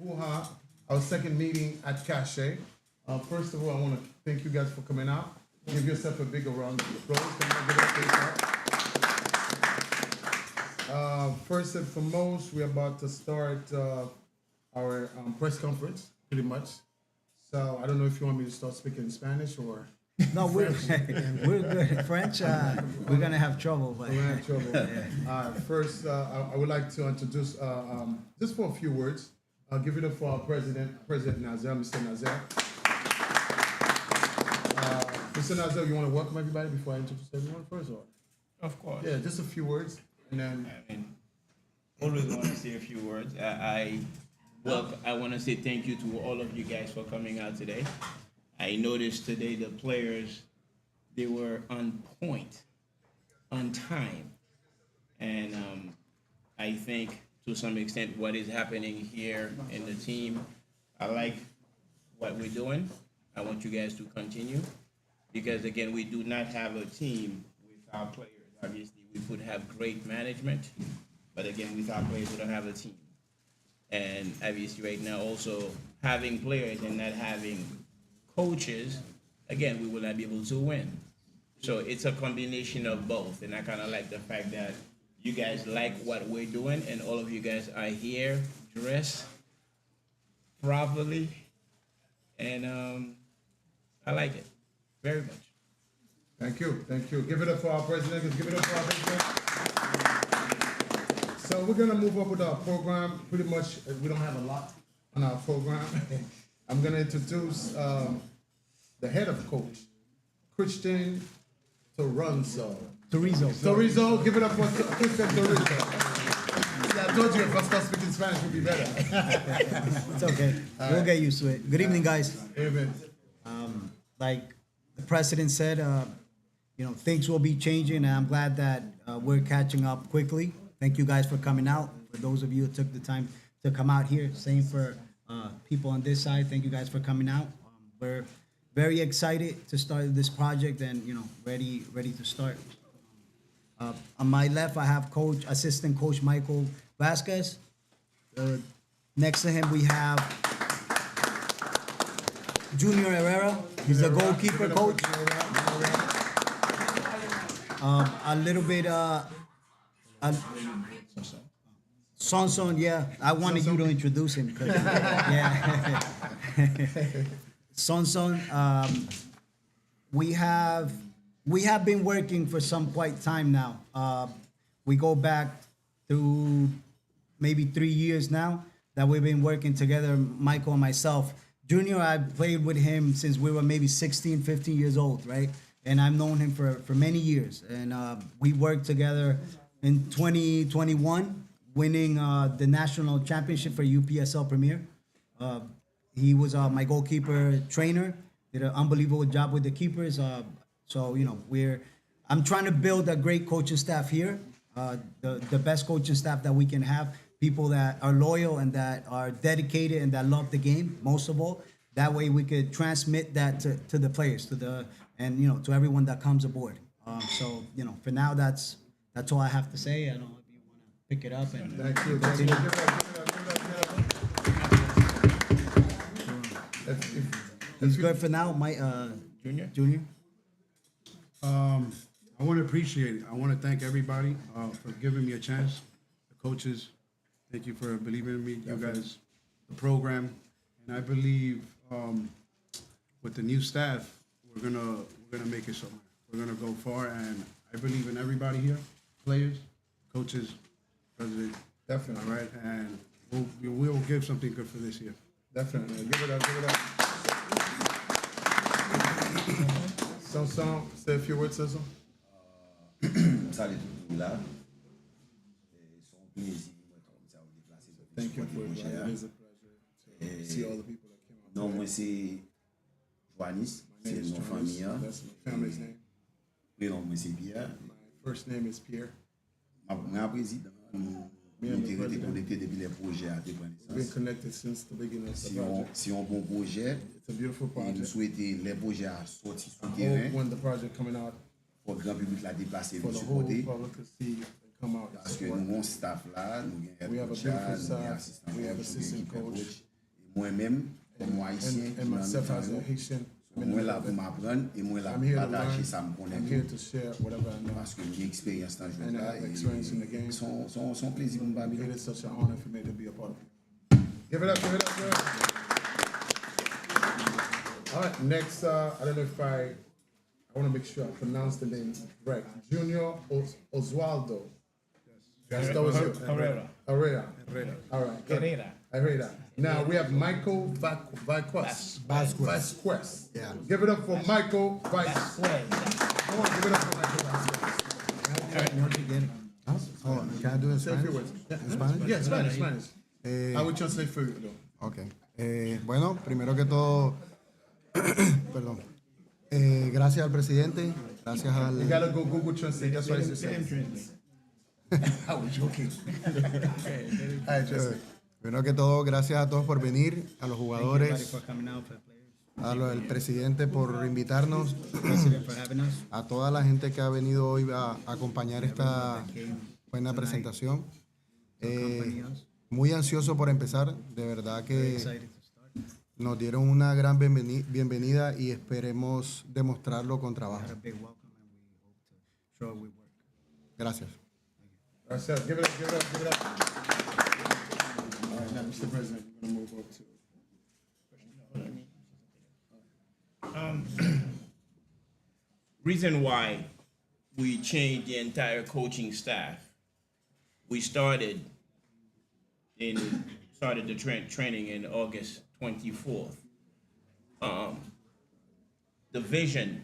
Wuha, our second meeting at Cache. First of all, I want to thank you guys for coming out. Give yourself a bigger round of applause. First and foremost, we're about to start our press conference, pretty much. So I don't know if you want me to start speaking Spanish or. No, we're we're good. French, we're gonna have trouble. But. We're gonna have trouble. Yeah. First, I would like to introduce, just for a few words, give it up for our President Nazer, Mr. Nazer. Mr. Nazer, you want to welcome everybody before I introduce everyone first, or? Of course. Yeah, just a few words, and then. I mean, always want to say a few words. I want to say thank you to all of you guys for coming out today. I noticed today the players, they were on point, on time. And I think to some extent what is happening here in the team, I like what we're doing. I want you guys to continue because again, we do not have a team without players. Obviously, we could have great management, but again, without players, we don't have a team. And obviously right now also having players and not having coaches, again, we will not be able to win. So it's a combination of both. And I kind of like the fact that you guys like what we're doing and all of you guys are here dressed properly. And I like it very much. Thank you, thank you. Give it up for our president, give it up for our president. So we're gonna move up with our program. Pretty much, we don't have a lot on our program. I'm gonna introduce the head of coach, Christian Toronzo. Torizo, give it up for Christian Torizo. See, I told you if I start speaking Spanish, it would be better. It's okay. We'll get used to it. Good evening, guys. Amen. Like the president said, things will be changing, and I'm glad that we're catching up quickly. Thank you guys for coming out. For those of you who took the time to come out here, same for people on this side. Thank you guys for coming out. We're very excited to start this project and ready to start. On my left, I have assistant coach Michael Vasquez. Next to him, we have Junior Herrera. He's the goalkeeper coach. A little bit, Sonson, yeah. I wanted you to introduce him. Yeah. Sonson, we have been working for some quite time now. We go back to maybe 3 years now that we've been working together, Michael and myself. Junior, I played with him since we were maybe 16, 15 years old, right? And I've known him for many years. And we worked together in 2021, winning the national championship for UPSL Premier. He was my goalkeeper trainer, did an unbelievable job with the keepers. I'm trying to build a great coaching staff here, the best coaching staff that we can have, people that are loyal and that are dedicated and that love the game, most of all. That way we could transmit that to the players, to everyone that comes aboard. For now, that's all I have to say. I don't know if you want to pick it up and thank you. He's good for now, Junior. I want to appreciate it. I want to thank everybody for giving me a chance. The coaches, thank you for believing in me. You guys, the program, and I believe with the new staff, we're gonna make it somewhere. We're gonna go far, and I believe in everybody here, players, coaches, president. Definitely. All right, and we'll give something good for this year. Definitely. Give it up. Sonson, say a few words, Sonson. Salut tout le monde là. C'est un plaisir de vous déplacer. Thank you for inviting. It is a pleasure to see all the people that came out. Non, moi c'est Rejoignez, c'est mon famille. That's my family's name. Oui, non, moi c'est Pierre. My first name is Pierre. Ma président, nous été connectés depuis les projets à tes We've been connected since the beginning of the project. Si un bon projet, It's a beautiful et nous project. souhaitons les projets à sortir sur le I hope terrain when the project coming out, pour le grand public la déplacer for nous the whole supporter. public to see and come out and Parce que support. nous avons un staff là, nous We have avons a beautiful un staff. assistant We have coach, assistant équipe coach. moi-même, comme moi haïtien, and myself as a Haitian. moi là pour m'apprendre et moi là I'm here pour to partager learn. ça me connaît I'm here to share whatever I know. parce que j'ai expérience dans le jeu And I là have experience in the game. et son plaisir pour me It is such an honor for me to be a part of it. Give it up, give it up, give it up. All right, next, I don't know if I want to make sure I pronounce the name right. Junior Oswaldo. Yes, that was you. Herrera. Herrera. All right. good. Herrera. Herrera. Now we have Michael Vasquez. Vasquez. Yeah. Give it up for Michael Vasquez. Come on, give it up for Michael Vasquez. Oh, can I do it in Say a few Spanish? words. ¿En Spanish? Yeah, Spanish, Spanish. Eh, I will translate for you though. Ok. Bueno, primero que todo, perdón. Gracias al presidente, gracias You al... gotta go Google Translate. That's what it says. I was joking. All right, translate. Primero que todo, gracias a todos por venir, a los Thank you, everybody, jugadores, for coming out, for the players. al presidente por invitarnos, President for having us. a toda la gente que ha venido hoy a acompañar esta buena presentación. Accompany us. Muy ansioso por empezar, de verdad Very que excited to start. nos dieron una gran bienvenida y esperemos demostrarlo con trabajo. Had a big welcome, and we hope to show we work. Gracias. All right, sir. Give it up, give it up, give it up. All right, now, Mr. President, we're gonna move up to. Reason why we changed the entire coaching staff. We started the training in August 24th. The vision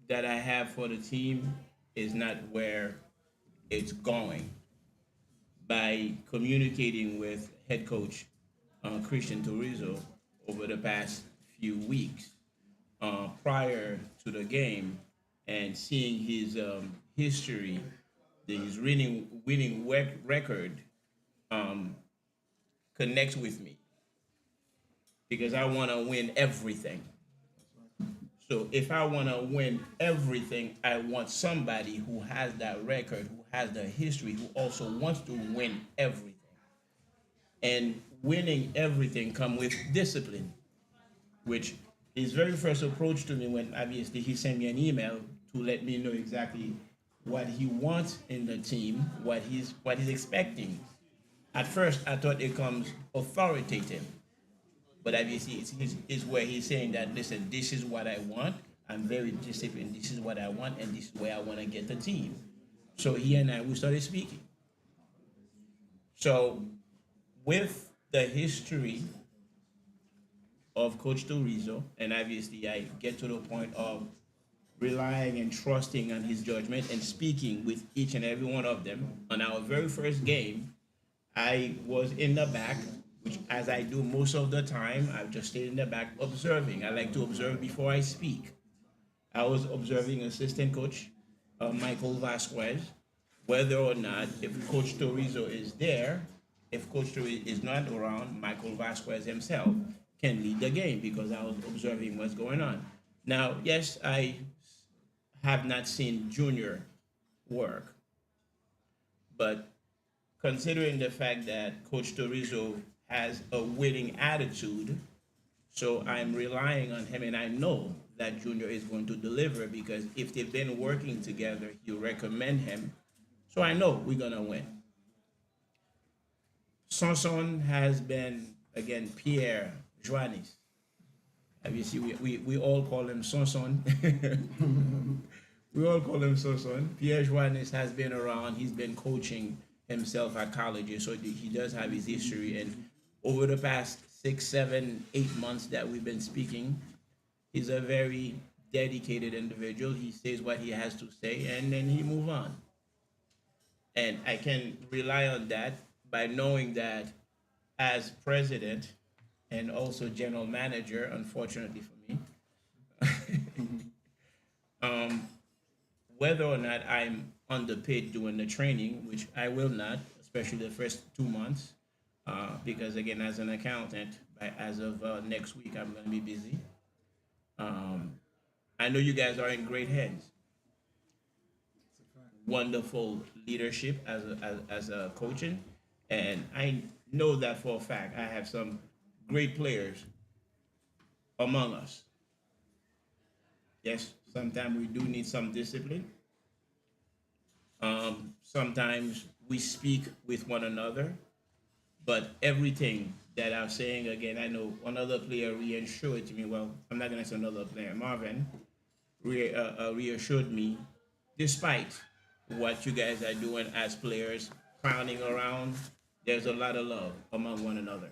that I have for the team is not where it's going. By communicating with head coach Christian Turizo over the past few weeks prior to the game and seeing his history, his winning record connects with me because I want to win everything. So if I want to win everything, I want somebody who has that record, who has the history, who also wants to win everything. And winning everything comes with discipline, which his very first approach to me when obviously he sent me an email to let me know exactly what he wants in the team, what he's expecting. At first, I thought it comes authoritative. But obviously, it's where he's saying that, listen, this is what I want. I'm very disciplined. This is what I want, and this is where I want to get the team. So he and I, we started speaking. So with the history of Coach Turizo, and obviously I get to the point of relying and trusting on his judgment and speaking with each and every one of them. On our very first game, I was in the back, which as I do most of the time, I've just stayed in the back observing. I like to observe before I speak. I was observing assistant coach Michael Vasquez, whether or not if Coach Turizo is there, if Coach Turizo is not around, Michael Vasquez himself can lead the game because I was observing what's going on. Now, yes, I have not seen Junior work, but considering the fact that Coach Turizo has a winning attitude, so I'm relying on him, and I know that Junior is going to deliver because if they've been working together, you recommend him. So I know we're gonna win. Sanson has been, again, Pierre Rejoignez. Obviously, we all call him Sanson. We all call him Sanson. Pierre Rejoignez has been around. He's been coaching himself at colleges, so he does have his history. And over the past 6, 7, 8 months that we've been speaking, he's a very dedicated individual. He says what he has to say, and then he move on. And I can rely on that by knowing that as president and also general manager, unfortunately for me, whether or not I'm underpaid doing the training, which I will not, especially the first 2 months, because again, as an accountant, as of next week, I'm going to be busy. I know you guys are in great hands. Wonderful leadership as a coaching, and I know that for a fact. I have some great players among us. Yes, sometimes we do need some discipline. Sometimes we speak with one another, but everything that I'm saying again, I know another player reassured to me. Well, I'm not gonna say another player. Marvin reassured me, despite what you guys are doing as players, clowning around, there's a lot of love among one another.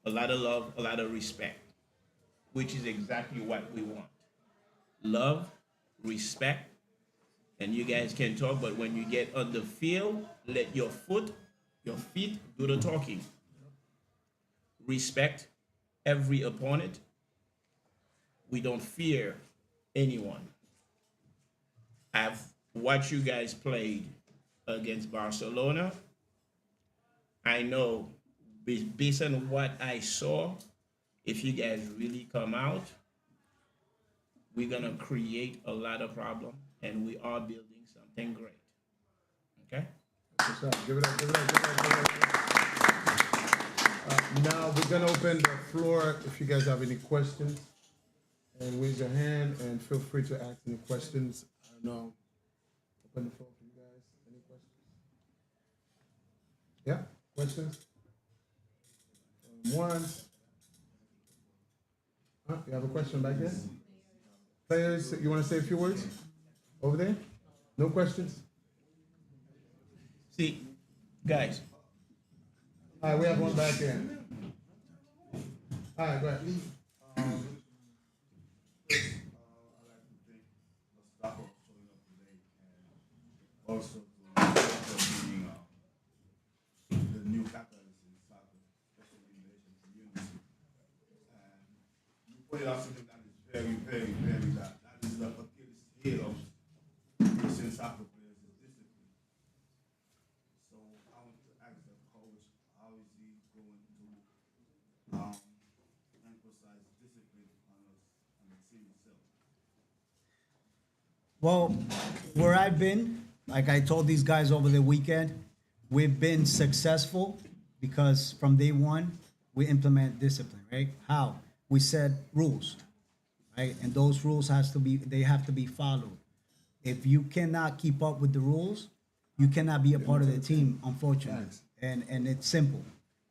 A lot of love, a lot of respect, which is exactly what we want. Love, respect, and you guys can talk, but when you get on the field, let your feet do the talking. Respect every opponent. We don't fear anyone. I've watched you guys played against Barcelona. I know based on what I saw, if you guys really come out, we're gonna create a lot of problem, and we are building something great. Okay. What's up? Give it up, give it up, give it up, give it up. Now we're gonna open the floor if you guys have any questions. And raise your hand and feel free to ask any questions. I don't know. Open the floor for you guys. Any questions? Yeah, questions? One. You have a question back there? Players, you want to say a few words? Over there? No questions? See, guys, All right, we have one back there. All right, go ahead. Also to being the new catalyst in soccer, especially in the Haitian community. And you pointed out something that is very, very, very that is the Achilles heel of Haitian soccer players is discipline. So I want to ask the coach, how is he going to emphasize discipline on the team itself? Well, where I've been, like I told these guys over the weekend, we've been successful because from day one, we implement discipline, right? How? We set rules, right? And those rules they have to be followed. If you cannot keep up with the rules, you cannot be a part of the team, unfortunately. And it's simple,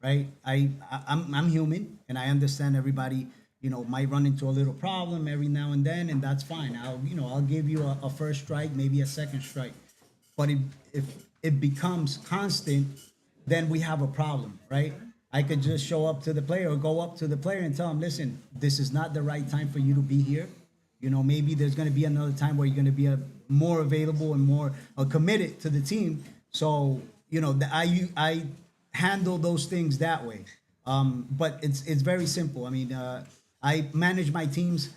right? I'm human and I understand everybody, might run into a little problem every now and then, and that's fine. I'll give you a first strike, maybe a second strike. But if it becomes constant, then we have a problem, right? I could just show up to the player or go up to the player and tell him, listen, this is not the right time for you to be here. Maybe there's going to be another time where you're going to be more available and more committed to the team. So, I handle those things that way. But it's very simple. I mean, I manage my teams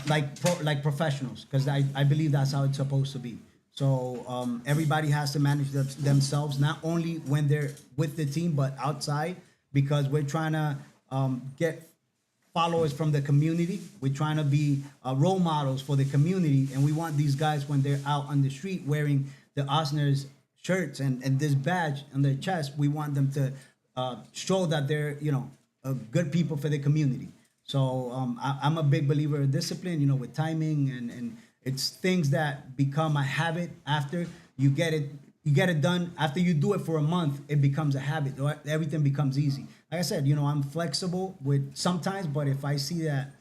like professionals because I believe that's how it's supposed to be. So everybody has to manage themselves, not only when they're with the team, but outside, because we're trying to get followers from the community. We're trying to be role models for the community. And we want these guys, when they're out on the street wearing the Osner'S shirts and this badge on their chest, we want them to show that they're, good people for the community. So I'm a big believer of discipline, with timing and it's things that become a habit after you get it done. After you do it for a month, it becomes a habit. Everything becomes easy. Like I said, I'm flexible with sometimes, but if I see that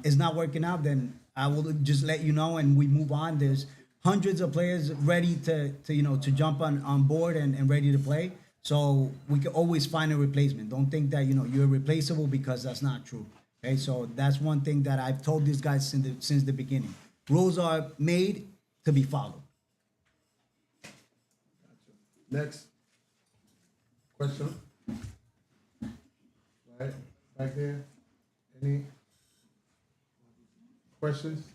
it's not working out, then I will just let you know and we move on. There's hundreds of players ready to jump on board and ready to play. So we can always find a replacement. Don't think that, you're replaceable, because that's not true. Okay, so that's one thing that I've told these guys since the beginning. Rules are made to be followed. Next question. Right back there. Any questions?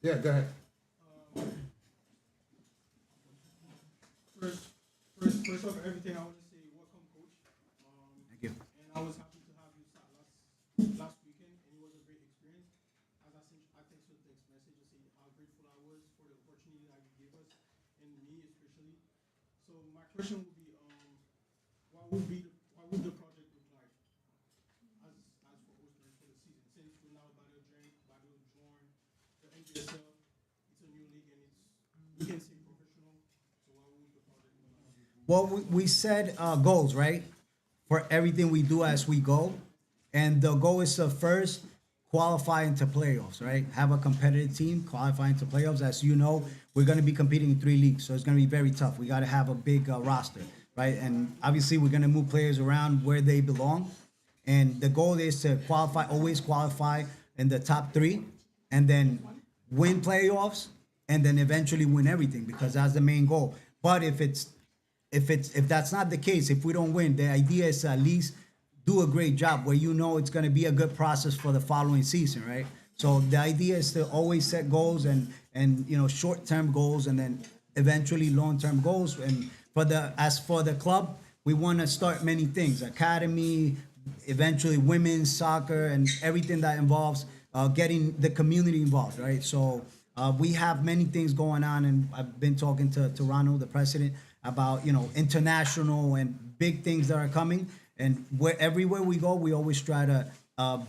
Yeah, go ahead. First of everything, I want to say welcome, coach. Thank you. And I was happy to have you start last weekend, and it was a great experience. As I texted the text message to say how grateful I was for the opportunity that you gave us, and me especially. So my question would be, what would the project look like NGSL, it's a new league and we can say professional. So why would the project? Well, we said goals, right? For everything we do as we go. And the goal is to first qualify into playoffs, right? Have a competitive team, qualify into playoffs. As you know, we're going to be competing in 3 leagues, so it's going to be very tough. We got to have a big roster, right? And obviously, we're going to move players around where they belong. And the goal is to always qualify in the top 3, and then win playoffs, and then eventually win everything, because that's the main goal. But if that's not the case, if we don't win, the idea is to at least do a great job where you know it's going to be a good process for the following season, right? So the idea is to always set goals and short-term goals, and then eventually long-term goals. And as for the club, we want to start many things: academy, eventually women's soccer, and everything that involves getting the community involved, right? So we have many things going on, and I've been talking to Ronald, the president, about international and big things that are coming. And everywhere we go, we always try to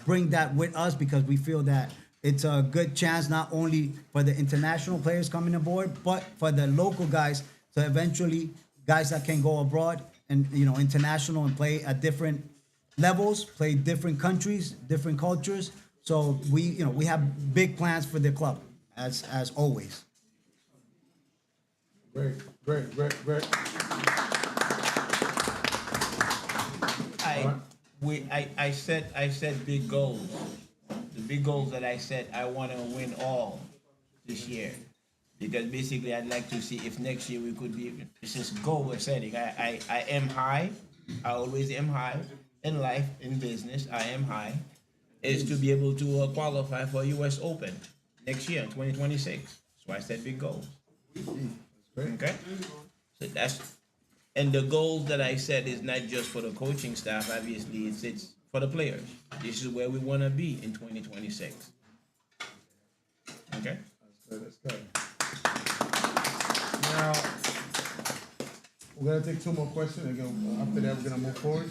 bring that with us, because we feel that it's a good chance not only for the international players coming aboard, but for the local guys to eventually, guys that can go abroad and international and play at different levels, play different countries, different cultures. So we have big plans for the club, as always. Great. I set big goals. The big goals that I set, I want to win all this year, because basically I'd like to see if next year we could be. It's just goal setting. I am high. I always am high in life, in business. I am high. Is to be able to qualify for US Open next year in 2026. So I set big goals. Okay. So and the goals that I set is not just for the coaching staff. Obviously, it's for the players. This is where we want to be in 2026. Okay. That's good. Now, we're gonna take 2 more questions. Again, after that, we're gonna move forward.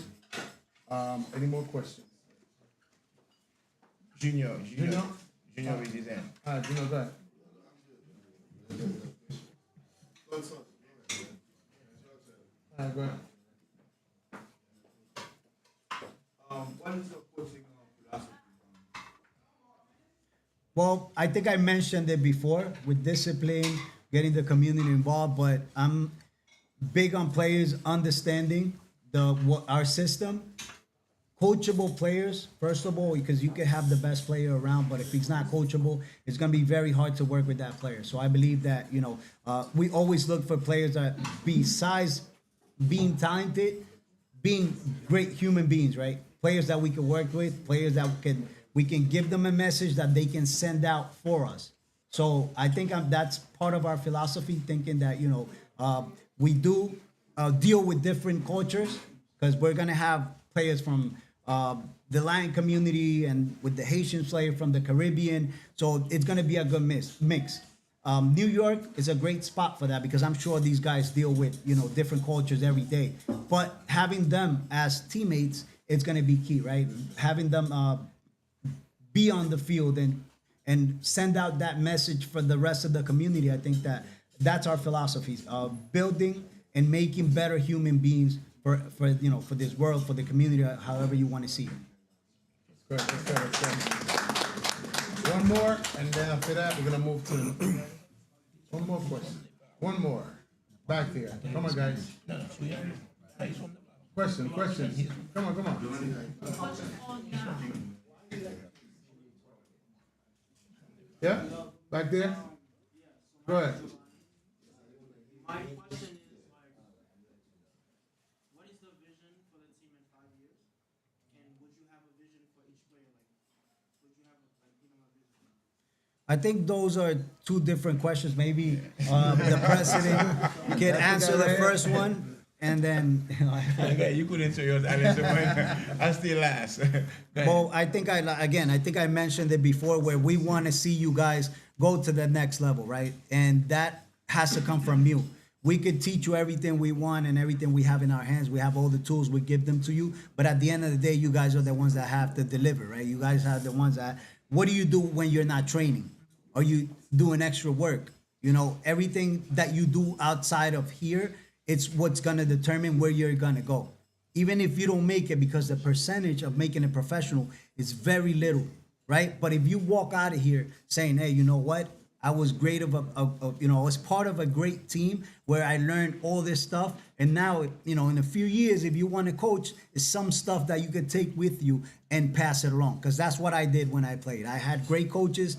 Any more questions? Junior with his hand. Junior, go ahead. Go ahead. What is your coaching philosophy? Well, I think I mentioned it before with discipline, getting the community involved, but I'm big on players understanding our system. Coachable players, first of all, because you can have the best player around, but if he's not coachable, it's going to be very hard to work with that player. So I believe that, we always look for players that, besides being talented, being great human beings, right? Players that we can work with, players that we can give them a message that they can send out for us. So I think that's part of our philosophy, thinking that, we do deal with different cultures, because we're going to have players from the Latin community and with the Haitian player from the Caribbean. So it's going to be a good mix. New York is a great spot for that, because I'm sure these guys deal with, different cultures every day. But having them as teammates, it's going to be key, right? Having them be on the field and send out that message for the rest of the community. I think that's our philosophy of building and making better human beings for this world, for the community, however you want to see it. That's good. One more, and then after that, we're gonna move to one more question. One more. Back there. Come on, guys. Questions. Come on. Yeah? Back there? Go ahead. My question is what is the vision for the team in 5 years? And would you have a vision for each player? Would you have a vision? I think those are 2 different questions. Maybe the president can answer the first one, and then. Okay, you could answer yours. I'll answer mine. I'll still last. Well, I think I mentioned it before, where we want to see you guys go to the next level, right? And that has to come from you. We could teach you everything we want and everything we have in our hands. We have all the tools. We give them to you. But at the end of the day, you guys are the ones that have to deliver, right? You guys are the ones that. What do you do when you're not training? Are you doing extra work? You know, everything that you do outside of here, it's what's gonna determine where you're gonna go. Even if you don't make it, because the percentage of making it professional is very little, right? But if you walk out of here saying, hey, you know what? I was great you know, I was part of a great team where I learned all this stuff. And now, you know, in a few years, if you want to coach, it's some stuff that you could take with you and pass it along. Because that's what I did when I played. I had great coaches.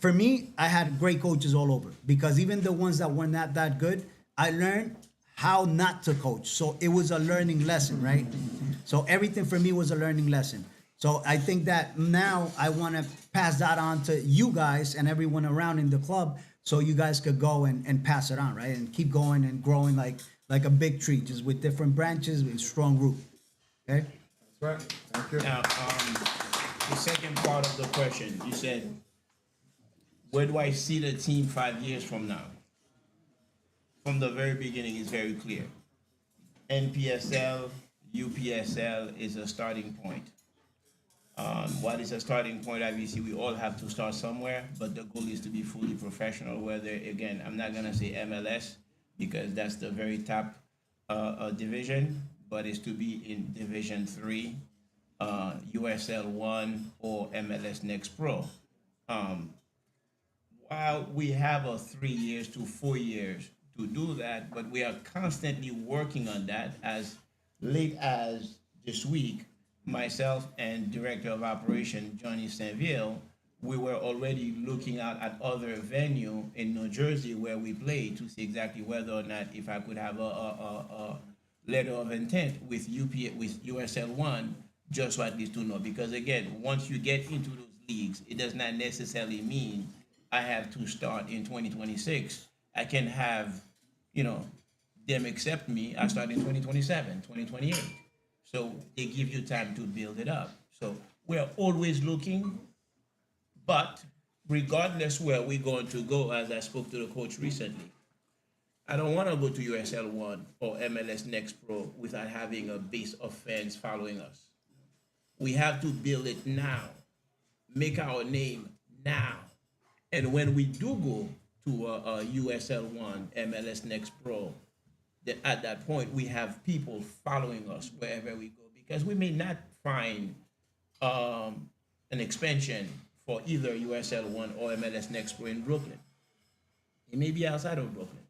For me, I had great coaches all over, because even the ones that were not that good, I learned how not to coach. So it was a learning lesson, right? So everything for me was a learning lesson. So I think that now I want to pass that on to you guys and everyone around in the club, so you guys could go and pass it on, right? And keep going and growing like a big tree, just with different branches with strong root. Okay? That's right. Thank you. Now, the second part of the question, you said, where do I see the team 5 years from now? From the very beginning, it's very clear. NPSL, UPSL is a starting point. What is a starting point? Obviously, we all have to start somewhere, but the goal is to be fully professional. Whether, again, I'm not gonna say MLS, because that's the very top division, but it's to be in Division 3, USL 1, or MLS Next Pro. While we have a 3 years to 4 years to do that, but we are constantly working on that. As late as this week, myself and Director of Operation Johnny Saint-Ville, we were already looking out at other venue in New Jersey where we play, to see exactly whether or not if I could have a letter of intent with with USL 1, just so at least to know. Because again, once you get into those leagues, it does not necessarily mean I have to start in 2026. I can have, you know, them accept me. I start in 2027, 2028. So they give you time to build it up. So we're always looking, but regardless where we're going to go, as I spoke to the coach recently, I don't want to go to USL 1 or MLS Next Pro without having a base of fans following us. We have to build it now, make our name now. And when we do go to a USL 1, MLS Next Pro, that at that point we have people following us wherever we go, because we may not find an expansion for either USL 1 or MLS Next Pro in Brooklyn. It may be outside of Brooklyn.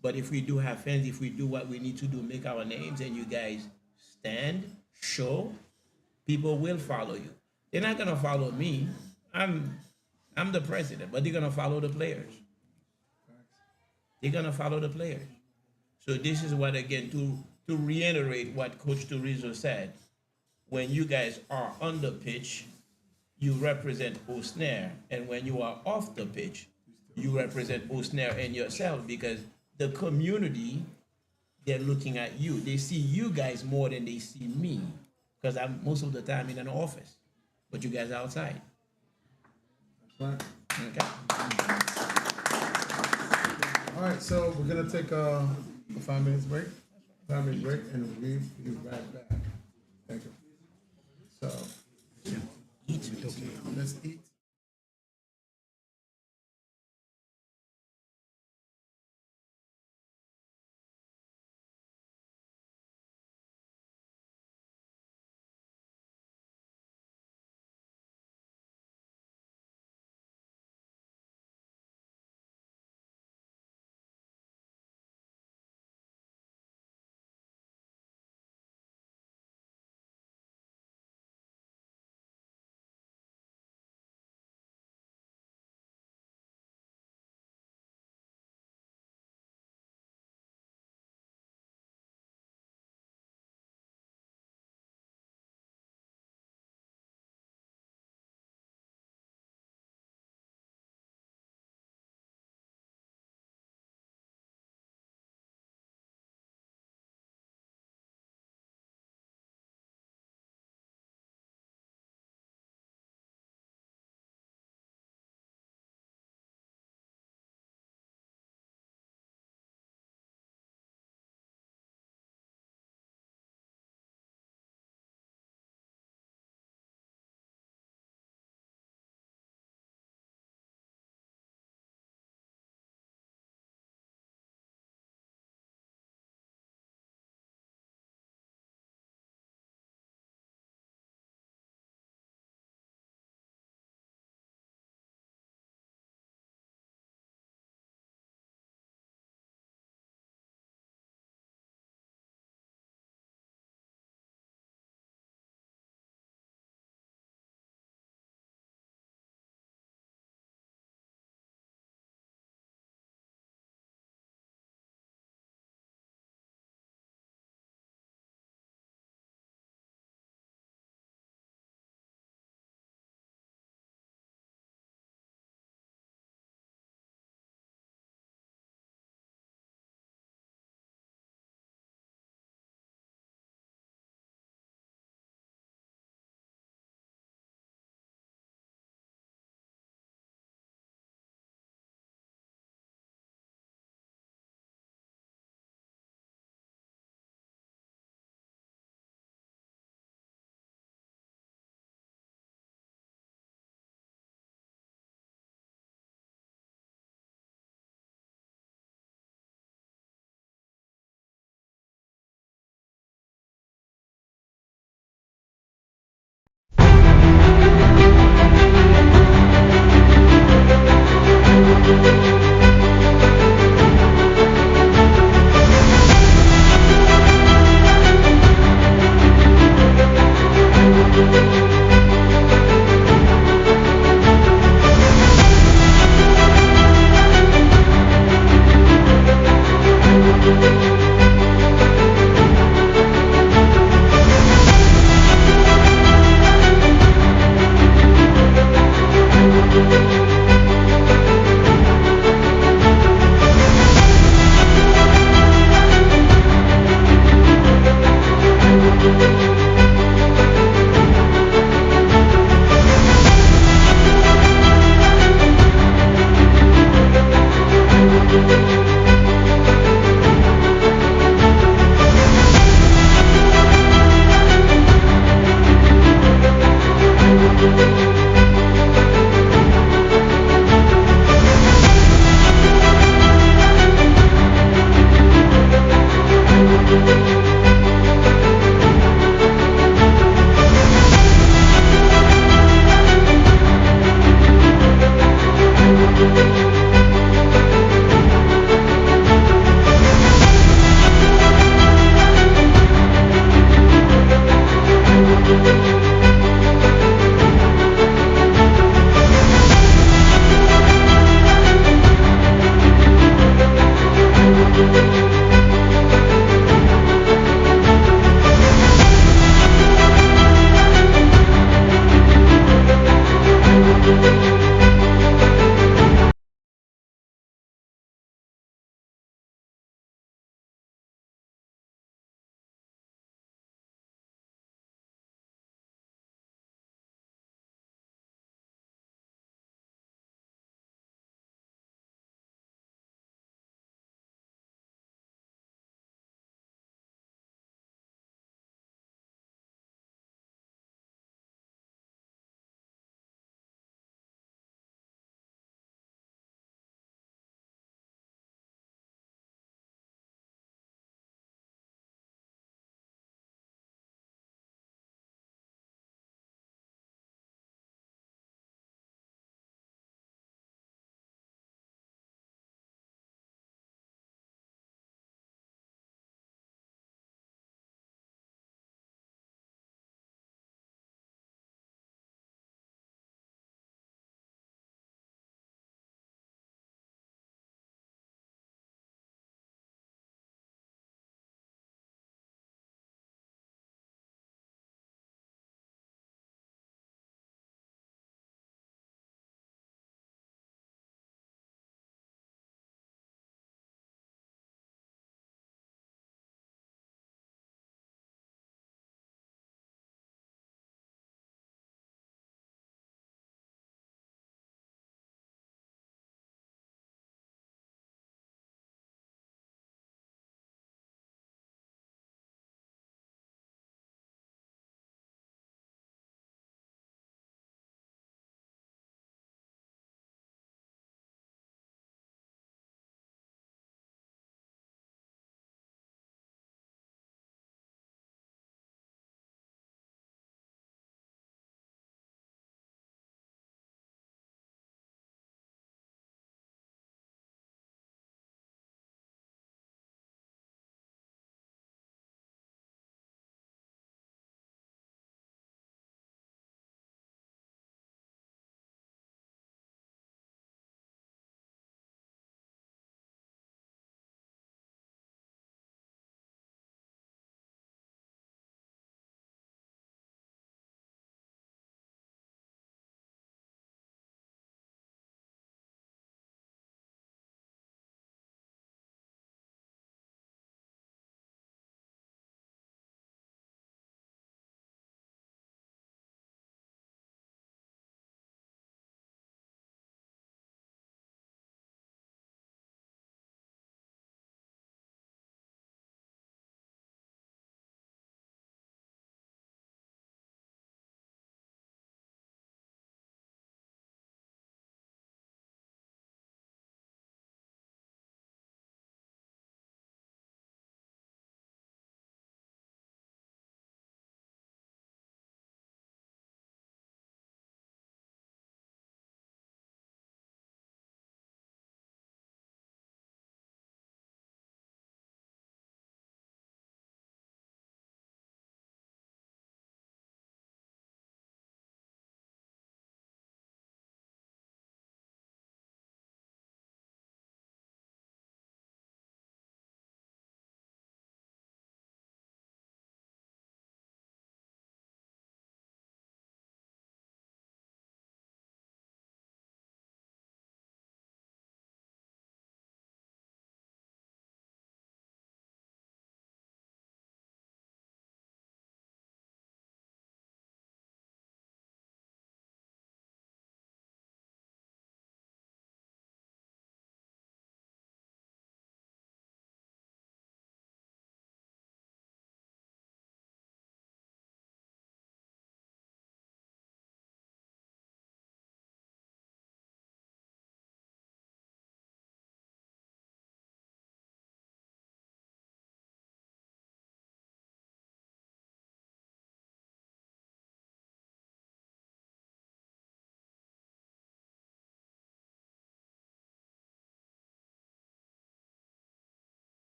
But if we do have fans, if we do what we need to do, make our names, and you guys stand, show, people will follow you. They're not gonna follow me. I'm the president, but they're gonna follow the players. They're gonna follow the players. So this is what, again, to reiterate what Coach Turizo said, when you guys are on the pitch, you represent Osner, and when you are off the pitch, you represent Osner and yourself, because the community, they're looking at you. They see you guys more than they see me, because I'm most of the time in an office, but you guys are outside. Right. Okay. All right, so we're gonna take a 5 minutes break, 5 minute break, and we'll be right back. Thank you. So, let's eat.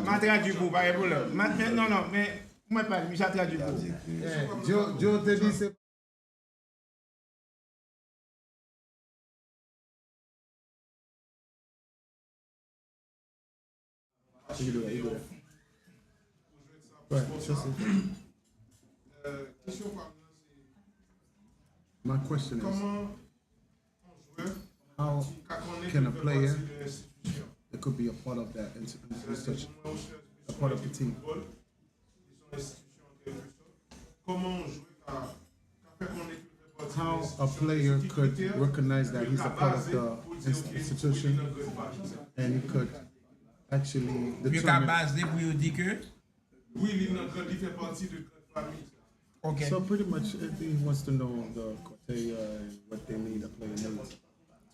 Ma traduit pour, pas de problème. Non, non, mais moi pas, mais ça traduit pour. Joe te dit c'est ouais, ça c'est. Question par là, c'est My question is, comment un joueur how qui can a fait player partie de l'institution, that could be a part of that institution, au moment où Osner'S a part of the team? football, ils sont institutions en quelque sorte. Comment un joueur qui a fait connaître qu'il fait partie de How a l'institution, player des could critères recognize that que he's a la part base of pour the dire, ok, institution il est dans le groupe parti. and he could actually Puis qu'à determine. base de pour dire que Oui, il est dans le groupe, il fait partie de grande famille. OK. So pretty much, he wants to know the criteria and what they need a player needs to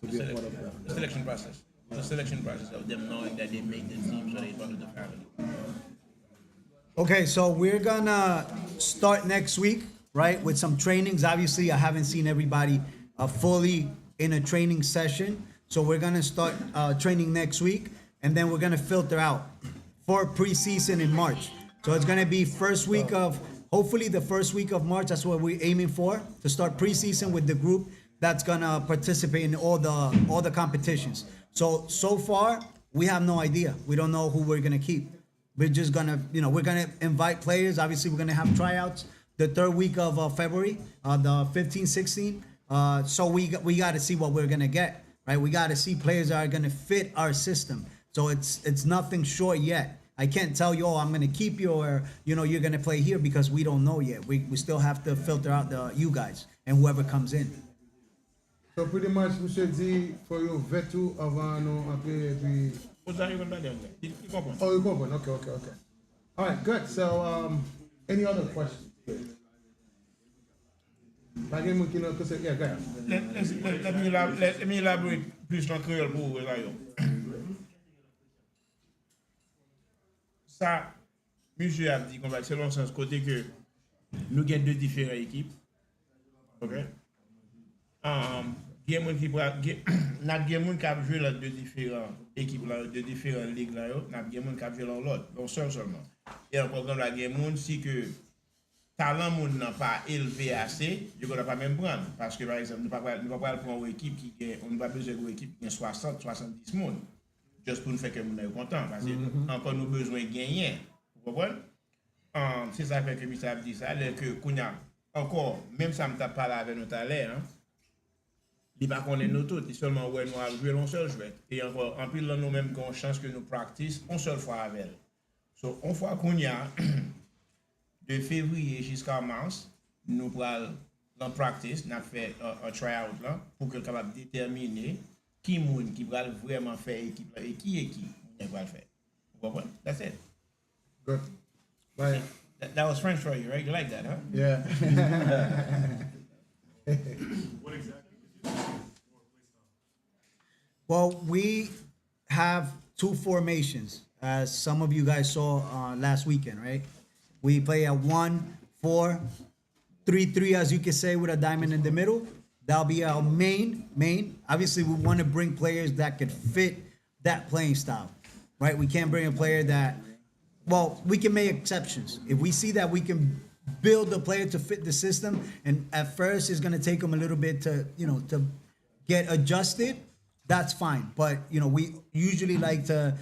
be a part of that. The selection process. The selection process of them knowing that they make the team so they part of the family. Okay, so we're gonna start next week, right, with some trainings. Obviously, I haven't seen everybody fully in a training session, so we're gonna start training next week, and then we're gonna filter out for preseason in March. So it's gonna be hopefully the first week of March. That's what we're aiming for, to start preseason with the group that's gonna participate in all the competitions. So far we have no idea. We don't know who we're gonna keep. We're just gonna, we're gonna invite players. Obviously, we're gonna have tryouts the third week of February, the 15, 16. So we got to see what we're gonna get, right? We got to see players that are gonna fit our system. So it's nothing short yet. I can't tell you, oh, I'm gonna keep you, or you're gonna play here, because we don't know yet. We still have to filter out you guys and whoever comes in. So pretty much, Monsieur dit, for you vet tout avant nous entrer, puis. What's that you going to do? You comprends? Oh, you open. Okay. All right, good. So, any other questions? Pas de monde qui n'a que c'est. Yeah, go ahead. Let me elaborate plus en créole pour vous, là, yo. Ça, monsieur a dit qu'on va selon sens côté que nous avons deux différentes équipes. OK? Il y a des gens qui ont joué dans deux différentes équipes, deux différentes ligues. Il y a des gens qui ont joué dans l'autre, dans seul seulement. Et encore dans la game, si que talent n'a pas élevé assez, je ne peux pas même prendre. Parce que par exemple, nous ne pouvons pas prendre une équipe on n'a pas besoin d'une équipe qui a 60, 70 personnes. Juste pour nous faire que nous soyons contents. Parce que encore nous avons besoin de gagner. Vous comprenez? C'est ça que M. a dit ça, que encore, même ça ne t'a pas avec notre talent, hein, il ne va pas connaître nous tous, seulement ouais, nous avons joué un seul jouet. Et encore, en plus, là, nous même avons chance que nous practice une seule fois avec elle. So, une fois qu'on y a, de février jusqu'à mars, nous prenons en practice, nous avons fait un try-out là, pour que nous soyons capables de déterminer qui va vraiment faire équipe là, et qui va le faire. Vous comprenez? That's it. Good. Bye. That was French for you, right? You like that, huh? Yeah. What exactly is your more play style? Well, we have two formations, as some of you guys saw last weekend, right? We play a 1-4-3-3, as you can say, with a diamond in the middle. That'll be our main. Obviously, we want to bring players that could fit that playing style, right? We can't bring a player that, well, we can make exceptions. If we see that we can build a player to fit the system, and at first it's going to take them a little bit to get adjusted, that's fine. But, we usually like to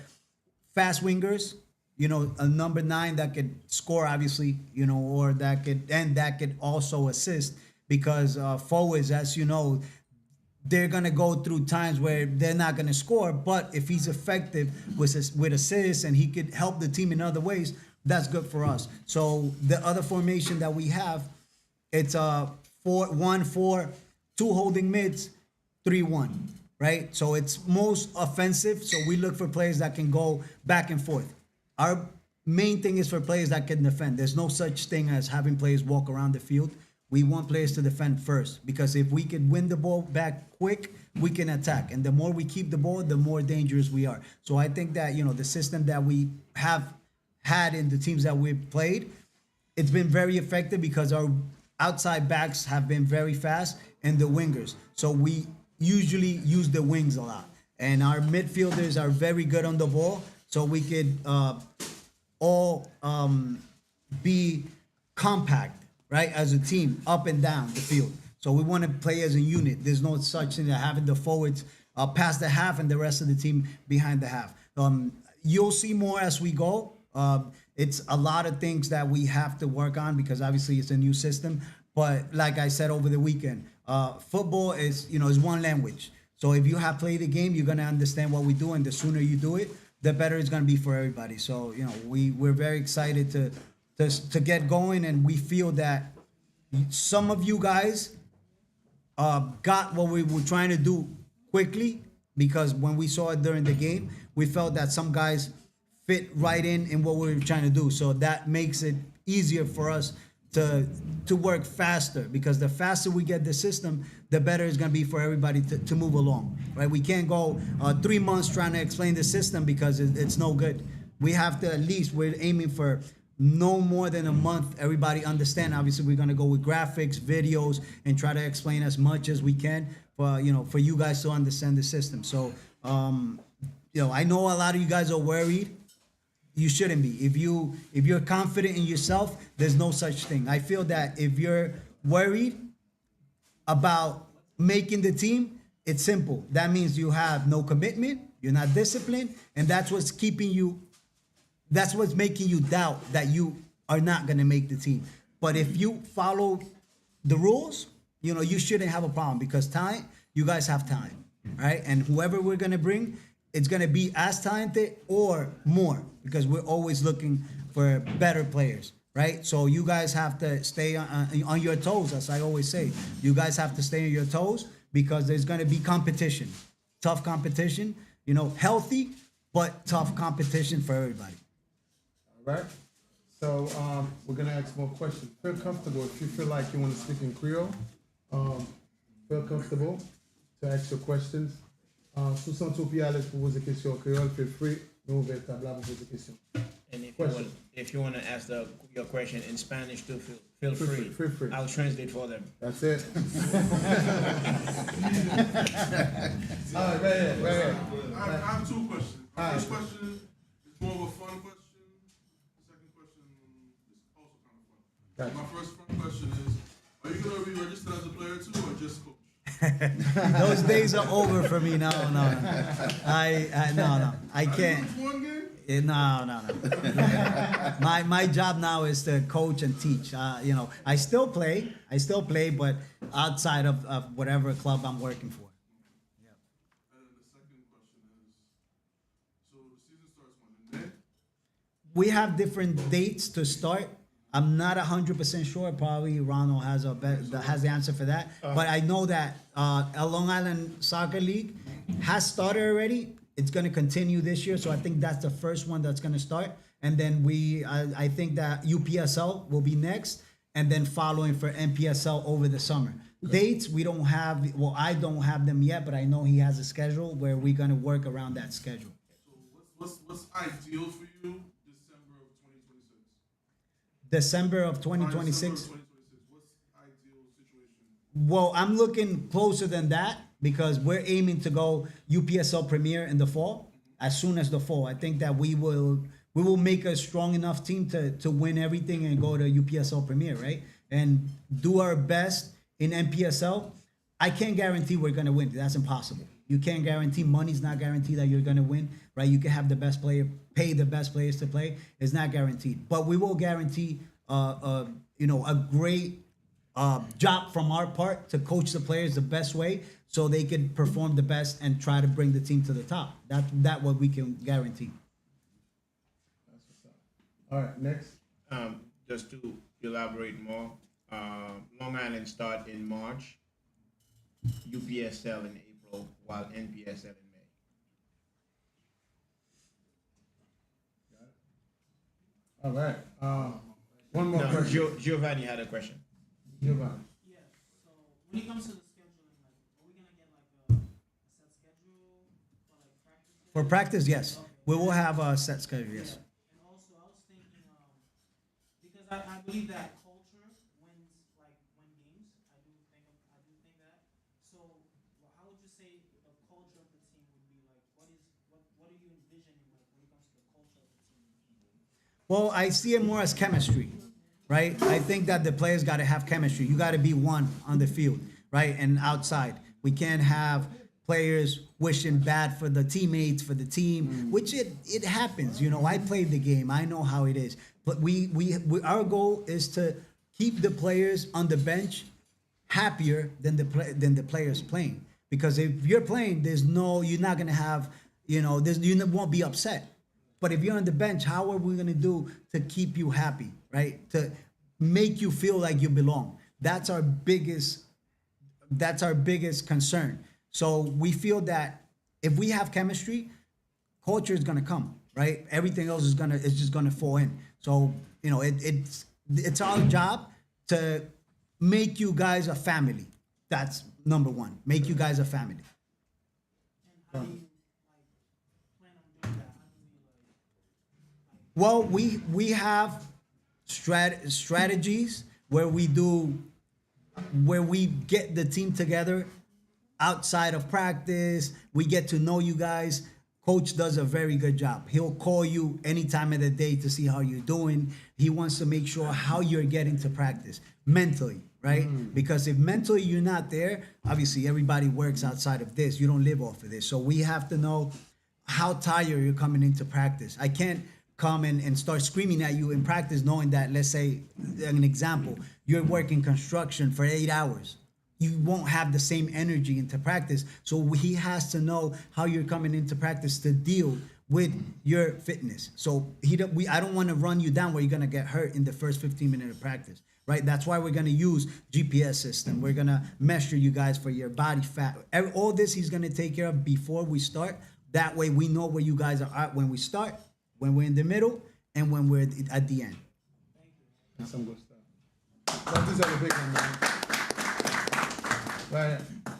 fast wingers, a number 9 that could score, obviously, or that could also assist, because forwards, as you know, they're going to go through times where they're not going to score, but if he's effective with assists and he could help the team in other ways, that's good for us. So the other formation that we have, it's a 4-1-4, 2 holding mids, 3-1, right? So it's most offensive, so we look for players that can go back and forth. Our main thing is for players that can defend. There's no such thing as having players walk around the field. We want players to defend first, because if we can win the ball back quick, we can attack. And the more we keep the ball, the more dangerous we are. So I think that, the system that we have had in the teams that we've played, it's been very effective because our outside backs have been very fast and the wingers. So we usually use the wings a lot. and our midfielders are very good on the ball, so we could all be compact, right, as a team, up and down the field. So we want to play as a unit. There's no such thing as having the forwards past the half and the rest of the team behind the half. You'll see more as we go. It's a lot of things that we have to work on because obviously it's a new system. But like I said over the weekend, football is one language. So if you have played the game, you're gonna understand what we do, and the sooner you do it, the better it's gonna be for everybody. So we're very excited to get going, and we feel that some of you guys got what we were trying to do quickly, because when we saw it during the game, we felt that some guys fit right in what we were trying to do. So that makes it easier for us to work faster, because the faster we get the system, the better it's going to be for everybody to move along, right? We can't go 3 months trying to explain the system because it's no good. We have to, at least we're aiming for no more than a month, everybody understand. Obviously, we're going to go with graphics, videos, and try to explain as much as we can for you guys to understand the system. So, I know a lot of you guys are worried. You shouldn't be. If you're confident in yourself, there's no such thing. I feel that if you're worried about making the team, it's simple. That means you have no commitment, you're not disciplined, and that's what's making you doubt that you are not going to make the team. But if you follow the rules, you shouldn't have a problem, because you guys have time, right? And whoever we're going to bring, it's going to be as talented or more, because we're always looking for better players, right? So you guys have to stay on your toes, as I always say. You guys have to stay on your toes, because there's going to be competition, tough competition, healthy, but tough competition for everybody. All right. So we're gonna ask more questions. Feel comfortable. If you feel like you want to speak in Creole, feel comfortable to ask your questions. Sous son tout à l'aise pour poser questions en créole, feel free. Nous ouvrons table là pour poser questions. And if you want to ask your question in Spanish too, feel free. Feel free. I'll translate for them. That's it. All right, right here. I have two questions. All right. First question is more of a fun question. The second question is also kind of fun. Gotcha. My first fun question is, are you going to be registered as a player too, or just coach? Those days are over for me. No. I can't. One game? No. My job now is to coach and teach. I still play, but outside of whatever club I'm working for. And then the second question is, so the season starts when? In May? We have different dates to start. I'm not 100% sure. Probably Ronald has the answer for that. But I know that Long Island Soccer League has started already. It's going to continue this year, so I think that's the first one that's going to start. And then I think that UPSL will be next, and then following for NPSL over the summer. Dates we don't have. Well, I don't have them yet, but I know he has a schedule where we're going to work around that schedule. So what's ideal for you December of 2026? December of December 2026. of 2026. What's ideal situation? Well, I'm looking closer than that, because we're aiming to go UPSL Premier in the fall, as soon as the fall. I think that we will make a strong enough team to win everything and go to UPSL Premier, right? And do our best in NPSL. I can't guarantee we're gonna win. That's impossible. You can't guarantee. Money's not guaranteed that you're gonna win, right? You can have the best player, pay the best players to play. It's not guaranteed, but we will guarantee a great job from our part to coach the players the best way, so they can perform the best and try to bring the team to the top. That what we can guarantee. That's what's up. All right, next. Just to elaborate more, Long Island start in March, UPSL in April, while NPSL in May. All right. One more question. Giovanni had a question. Giovanni. Yeah, so when it comes to the scheduling, are we gonna get a set schedule for practice? For practice, yes, we will have a set schedule. Yes. And also, I was thinking, because I believe that culture wins win games. I do think that. So, how would you say the culture of the team would be Well, I see it more as chemistry, right? I think that the players got to have chemistry. You got to be one on the field, right? And outside. We can't have players wishing bad for the teammates, for the team, which it happens. You know, I played the game. I know how it is. But we our goal is to keep the players on the bench happier than the players playing. Because if you're playing, you're not gonna have, you won't be upset. But if you're on the bench, how are we gonna do to keep you happy, right? To make you feel like you belong. That's our biggest concern. So we feel that if we have chemistry, culture is gonna come, right? Everything else is just gonna fall in. So it's our job to make you guys a family. That's number one. Make you guys a family. Well, we have strategies where we get the team together outside of practice. We get to know you guys. Coach does a very good job. He'll call you any time of the day to see how you're doing. He wants to make sure how you're getting to practice mentally, right? Because if mentally you're not there, obviously everybody works outside of this. You don't live off of this. So we have to know how tired you're coming into practice. I can't come and start screaming at you in practice knowing that, let's say, an example, you're working construction for 8 hours. You won't have the same energy into practice. So he has to know how you're coming into practice to deal with your fitness. So I don't want to run you down where you're going to get hurt in the first 15 minutes of practice, right? That's why we're going to use GPS system. We're going to measure you guys for your body fat. All this he's going to take care of before we start. That way we know where you guys are at when we start, when we're in the middle, and when we're at the end. That's some good stuff. But these are the big ones, man. Right. How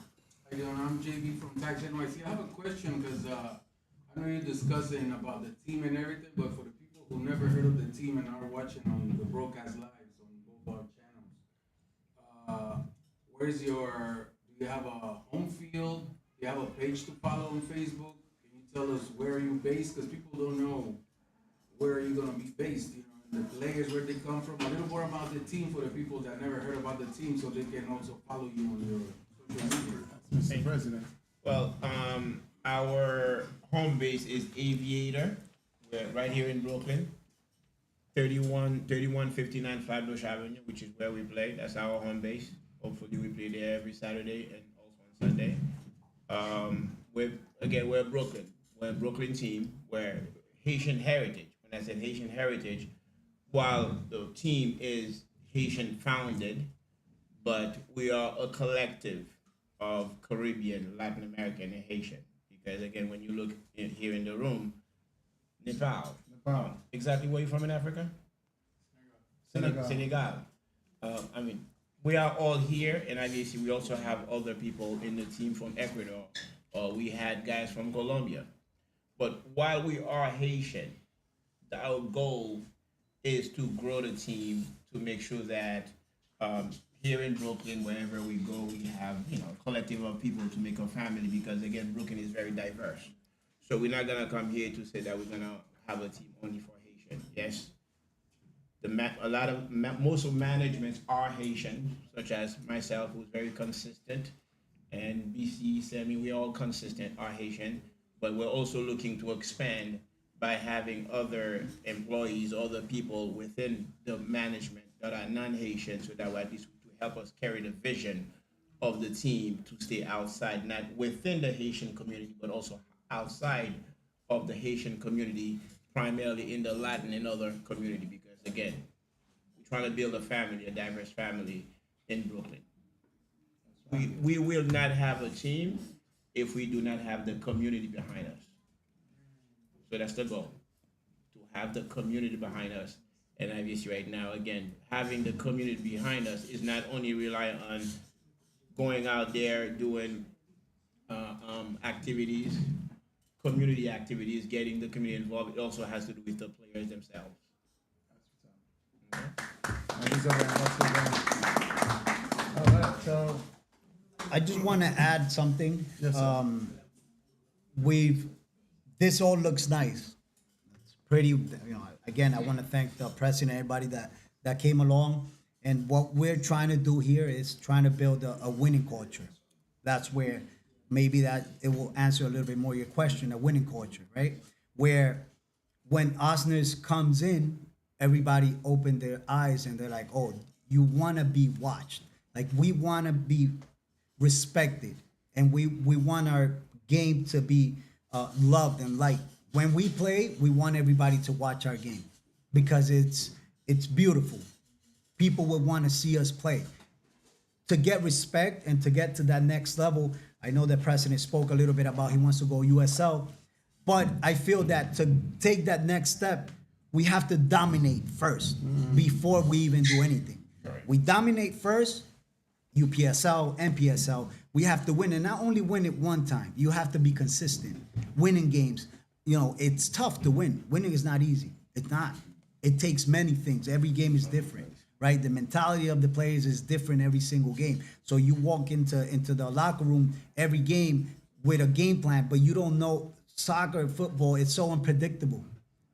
you doing? I'm JB from Tax NYC. I have a question because I know you're discussing about the team and everything, but for the people who never heard of the team and are watching on the broadcast lives on both our channels, do you have a home field? Do you have a page to follow on Facebook? Can you tell us where are you based? Because people don't know where are you going to be based, the players, where they come from, a little more about the team for the people that never heard about the team so they can also follow you on your social media. Mr. President. Well, our home base is Aviator. We're right here in Brooklyn, 3159 Flatbush Avenue, which is where we play. That's our home base. Hopefully we play there every Saturday and also on Sunday. We're Brooklyn. We're a Brooklyn team. We're Haitian heritage. When I said Haitian heritage, while the team is Haitian founded, but we are a collective of Caribbean, Latin American, and Haitian. Because again, when you look here in the room, Nepal. Exactly where you from in Africa? Senegal. We are all here, and obviously we also have other people in the team from Ecuador. We had guys from Colombia. But while we are Haitian, our goal is to grow the team to make sure that here in Brooklyn, wherever we go, we have a collective of people to make a family. Because again, Brooklyn is very diverse. So we're not gonna come here to say that we're gonna have a team only for Haitian. Yes, most of managements are Haitian, such as myself, who's very consistent, and BC, Sammy, we're all consistent, are Haitian. But we're also looking to expand by having other employees, other people within the management that are non-Haitian, so that way at least to help us carry the vision of the team to stay outside, not within the Haitian community, but also outside of the Haitian community, primarily in the Latin and other community, because again, we're trying to build a family, a diverse family in Brooklyn. We will not have a team if we do not have the community behind us. So that's the goal, to have the community behind us. And obviously right now, again, having the community behind us is not only rely on going out there doing activities, community activities, getting the community involved. It also has to do with the players themselves. All right, so I just want to add something. Yes, sir. This all looks nice. pretty, again, I want to thank the president, everybody that came along. And what we're trying to do here is trying to build a winning culture. That's where maybe that it will answer a little bit more your question, a winning culture, right? Where when Osner's comes in, everybody open their eyes and they're like, oh, you want to be watched. Like, we want to be respected, and we want our game to be loved and liked. When we play, we want everybody to watch our game because it's beautiful. People would want to see us play. To get respect and to get to that next level, I know the president spoke a little bit about he wants to go USL, but I feel that to take that next step, we have to dominate first before we even do anything. We dominate first, UPSL, NPSL, we have to win, and not only win it one time, you have to be consistent. Winning games, it's tough to win. Winning is not easy. It's not. It takes many things. Every game is different, right? The mentality of the players is different every single game. So you walk into the locker room every game with a game plan, but you don't know soccer, football, it's so unpredictable.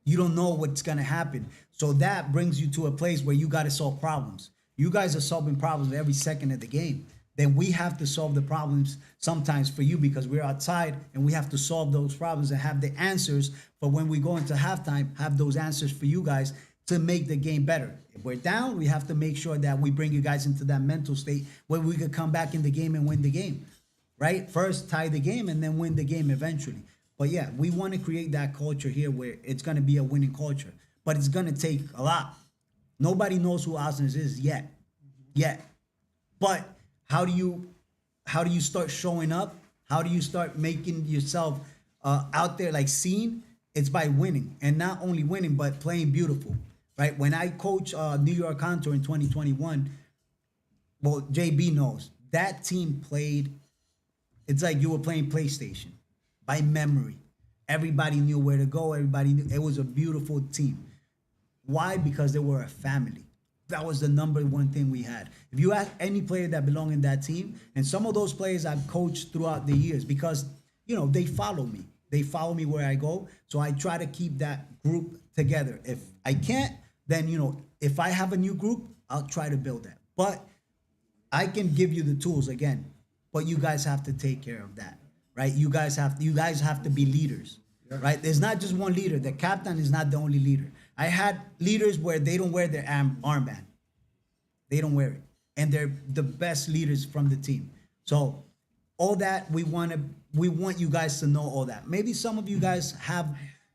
You don't know what's going to happen. So that brings you to a place where you got to solve problems. You guys are solving problems every second of the game. Then we have to solve the problems sometimes for you because we're outside and we have to solve those problems and have the answers for when we go into halftime, have those answers for you guys to make the game better. If we're down, we have to make sure that we bring you guys into that mental state where we could come back in the game and win the game, right? First tie the game and then win the game eventually. But yeah, we want to create that culture here where it's going to be a winning culture, but it's going to take a lot. Nobody knows who Osner's is yet. But how do you start showing up? How do you start making yourself out there like seen? It's by winning, and not only winning, but playing beautiful, right? When I coach New York Contour in 2021, well, JB knows that team played. It's like you were playing PlayStation by memory. Everybody knew where to go. Everybody knew it was a beautiful team. Why? Because they were a family. That was the number one thing we had. If you ask any player that belonged in that team, and some of those players I've coached throughout the years because, they follow me. They follow me where I go. So I try to keep that group together. If I can't, then, if I have a new group, I'll try to build that. But I can give you the tools again, but you guys have to take care of that, right? You guys have to be leaders, right? There's not just one leader. The captain is not the only leader. I had leaders where they don't wear their armband. They don't wear it. And they're the best leaders from the team. So all that we want you guys to know all that. Maybe some of you guys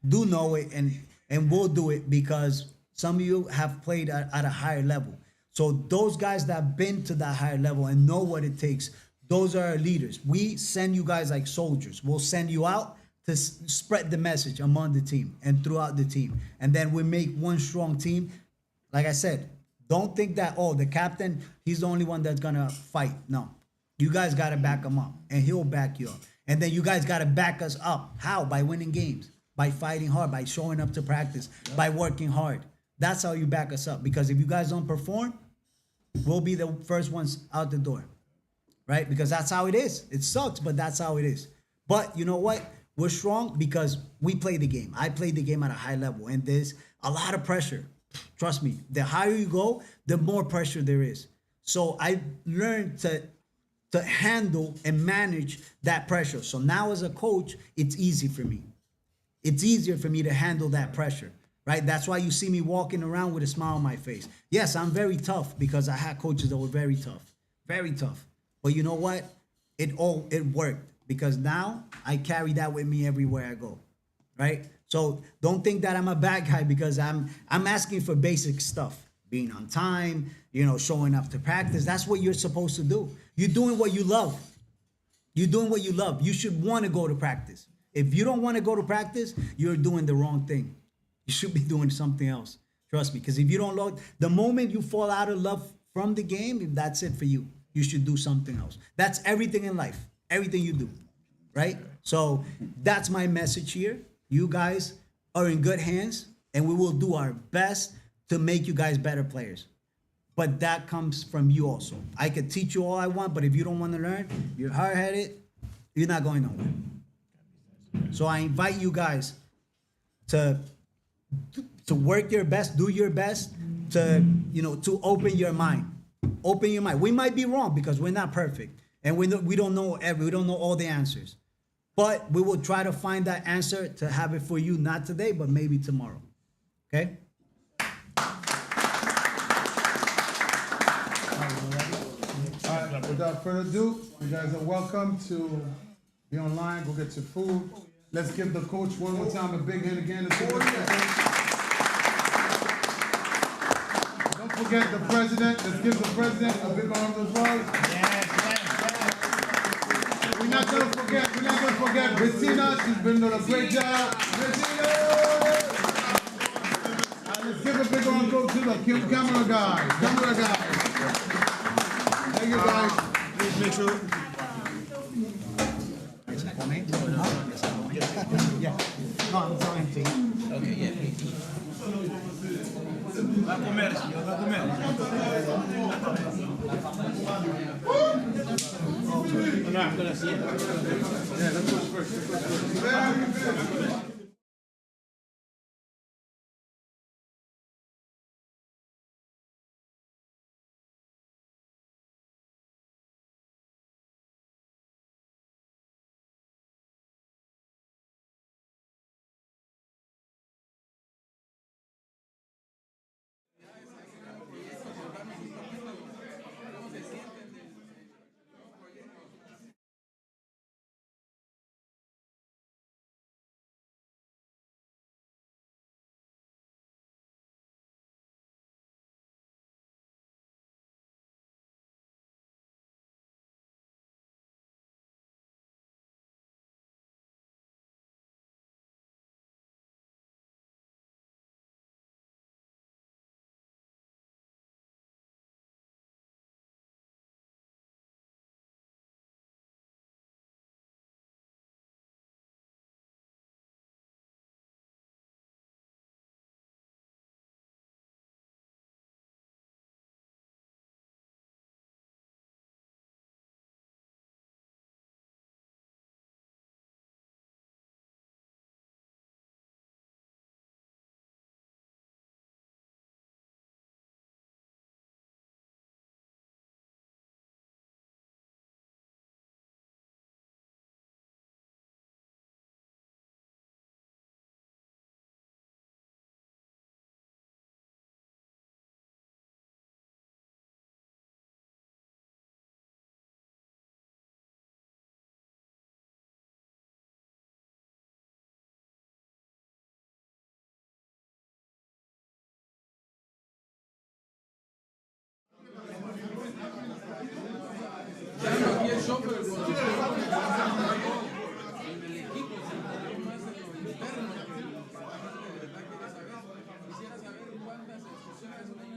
do know it and will do it because some of you have played at a higher level. So those guys that have been to that higher level and know what it takes, those are our leaders. We send you guys like soldiers. We'll send you out to spread the message among the team and throughout the team. And then we make one strong team. Like I said, don't think that, the captain, he's the only one that's going to fight. No. You guys got to back him up, and he'll back you up. And then you guys got to back us up. How? By winning games, by fighting hard, by showing up to practice, by working hard. That's how you back us up. Because if you guys don't perform, we'll be the first ones out the door, right? Because that's how it is. It sucks, but that's how it is. But you know what? We're strong because we play the game. I played the game at a high level, and there's a lot of pressure. Trust me, the higher you go, the more pressure there is. So I learned to handle and manage that pressure. So now as a coach, it's easy for me. It's easier for me to handle that pressure, right? That's why you see me walking around with a smile on my face. Yes, I'm very tough because I had coaches that were very tough. But you know what? It worked. Because now I carry that with me everywhere I go, right? So don't think that I'm a bad guy because I'm asking for basic stuff. Being on time, showing up to practice. That's what you're supposed to do. You're doing what you love. You should want to go to practice. If you don't want to go to practice, you're doing the wrong thing. You should be doing something else. Trust me, because if you don't love, the moment you fall out of love from the game, that's it for you. You should do something else. That's everything in life. Everything you do, right? So that's my message here. You guys are in good hands, and we will do our best to make you guys better players. But that comes from you also. I could teach you all I want, but if you don't want to learn, you're hard-headed, you're not going nowhere. So I invite you guys to to work your best, do your best to, to open your mind. Open your mind. We might be wrong because we're not perfect and we don't know all the answers. But we will try to find that answer to have it for you, not today, but maybe tomorrow. Okay? All right, without further ado, you guys are welcome to be online, go get your food. Let's give the coach one more time a big hand again. Let's give the coach. Don't forget the president. Let's give the president a big round of applause. We're not gonna forget Bettina. She's been doing a great job. Bettina! Let's give a big round of applause to the camera guys. Thank you guys. Please make sure. Yeah. No, I'm talking to you. Okay, yeah, please. Va a comer, señor, va a comer. No, I'm gonna see it. Quisiera saber cuántas excursiones